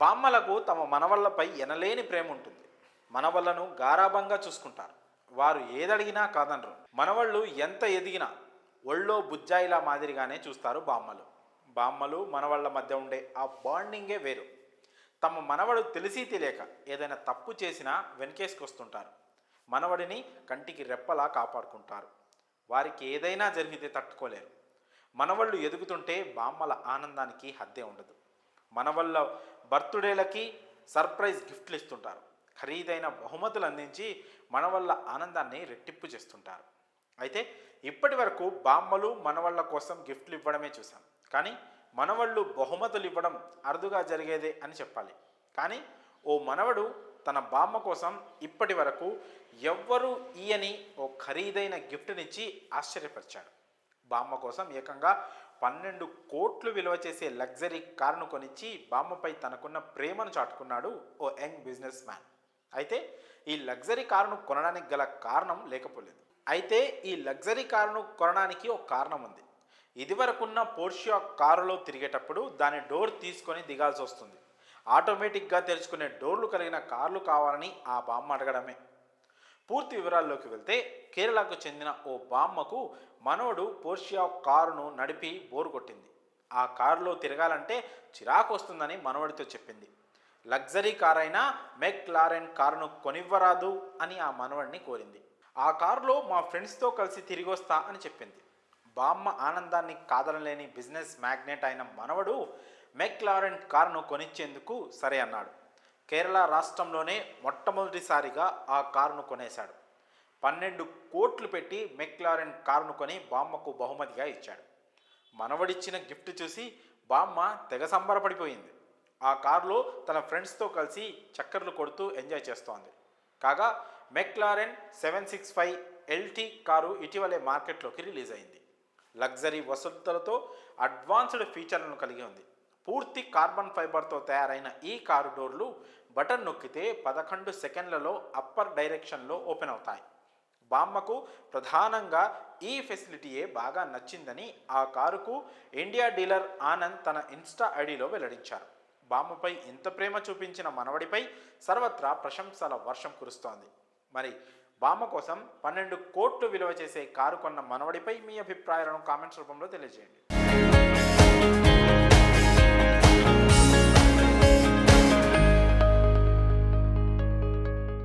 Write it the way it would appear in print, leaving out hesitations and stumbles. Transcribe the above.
బామ్మలకు తమ మనవళ్లపై ఎనలేని ప్రేమ ఉంటుంది. మనవళ్లను గారాబంగా చూసుకుంటారు. వారు ఏదడిగినా కాదనరు. మనవళ్ళు ఎంత ఎదిగినా ఒళ్ళో బుజ్జాయిలా మాదిరిగానే చూస్తారు బామ్మలు. బామ్మలు మనవళ్ళ మధ్య ఉండే ఆ బాండింగే వేరు. తమ మనవడు తెలిసి తెలియక ఏదైనా తప్పు చేసినా వెనకేసుకొస్తుంటారు. మనవడిని కంటికి రెప్పలా కాపాడుకుంటారు. వారికి ఏదైనా జరిగితే తట్టుకోలేరు. మనవళ్ళు ఎదుగుతుంటే బామ్మల ఆనందానికి హద్దే ఉండదు. మనవళ్ళ బర్త్డేలకి సర్ప్రైజ్ గిఫ్ట్లు ఇస్తుంటారు. ఖరీదైన బహుమతులు అందించి మనవళ్ళ ఆనందాన్ని రెట్టింపు చేస్తుంటారు. అయితే ఇప్పటి వరకు బామ్మలు మనవళ్ళ కోసం గిఫ్ట్లు ఇవ్వడమే చూసాం. కానీ మనవళ్ళు బహుమతులు ఇవ్వడం అరుదుగా జరిగేదే అని చెప్పాలి. కానీ ఓ మనవడు తన బామ్మ కోసం ఇప్పటి వరకు ఎవ్వరూ ఇయని ఓ ఖరీదైన గిఫ్ట్నిచ్చి ఆశ్చర్యపరిచాడు. బామ్మ కోసం ఏకంగా 12 కోట్లు విలువ చేసే లగ్జరీ కారును కొనిచ్చి బామ్మపై తనకున్న ప్రేమను చాటుకున్నాడు ఓ యంగ్ బిజినెస్ మ్యాన్. అయితే ఈ లగ్జరీ కారును కొనడానికి గల కారణం లేకపోలేదు. ఒక కారణం ఉంది. ఇదివరకున్న పోర్షియా కారులో తిరిగేటప్పుడు దాని డోర్ తీసుకొని దిగాల్సి వస్తుంది. ఆటోమేటిక్గా తెరుచుకునే డోర్లు కలిగిన కార్లు కావాలని ఆ బామ్మ అడగడమే. పూర్తి వివరాల్లోకి వెళ్తే, కేరళకు చెందిన ఓ బామ్మకు మనవడు పోర్షియా కారును నడిపి బోరు కొట్టింది. ఆ కారులో తిరగాలంటే చిరాకు వస్తుందని మనవడితో చెప్పింది. లగ్జరీ కార్ అయినా మెక్లారెన్ కారును కొనివ్వరాదు అని ఆ మనవడిని కోరింది. ఆ కారులో మా ఫ్రెండ్స్తో కలిసి తిరిగి వస్తా అని చెప్పింది. బామ్మ ఆనందాన్ని కాదనలేని బిజినెస్ మ్యాగ్నెట్ అయిన మనవడు మెక్లారెన్ కారును కొనిచ్చేందుకు సరే అన్నాడు. కేరళ రాష్ట్రంలోనే మొట్టమొదటిసారిగా ఆ కారును కొనేశాడు. 12 కోట్లు పెట్టి మెక్లారెన్ కారును కొని బామ్మకు బహుమతిగా ఇచ్చాడు. మనవడిచ్చిన గిఫ్ట్ చూసి బామ్మ తెగ సంబరపడిపోయింది. ఆ కారులో తన ఫ్రెండ్స్తో కలిసి చక్కర్లు కొడుతూ ఎంజాయ్ చేస్తోంది. కాగా మెక్లారెన్ 765 LT కారు ఇటీవలే మార్కెట్లోకి రిలీజ్ అయింది. లగ్జరీ వసతులతో అడ్వాన్స్డ్ ఫీచర్లను కలిగి ఉంది. పూర్తి కార్బన్ ఫైబర్తో తయారైన ఈ కారు డోర్లు బటన్ నొక్కితే 11 సెకండ్లలో అప్పర్ డైరెక్షన్లో ఓపెన్ అవుతాయి. బామ్మకు ప్రధానంగా ఈ ఫెసిలిటీయే బాగా నచ్చిందని ఆ కారుకు ఇండియా డీలర్ ఆనంద్ తన ఇన్స్టా ఐడిలో వెల్లడించారు. బామ్మపై ఇంత ప్రేమ చూపించిన మనవడిపై సర్వత్రా ప్రశంసల వర్షం కురుస్తోంది. మరి బామ్మ కోసం 12 కోట్లు విలువ చేసే కారు కొన్న మనవడిపై మీ అభిప్రాయాలను కామెంట్స్ రూపంలో తెలియజేయండి.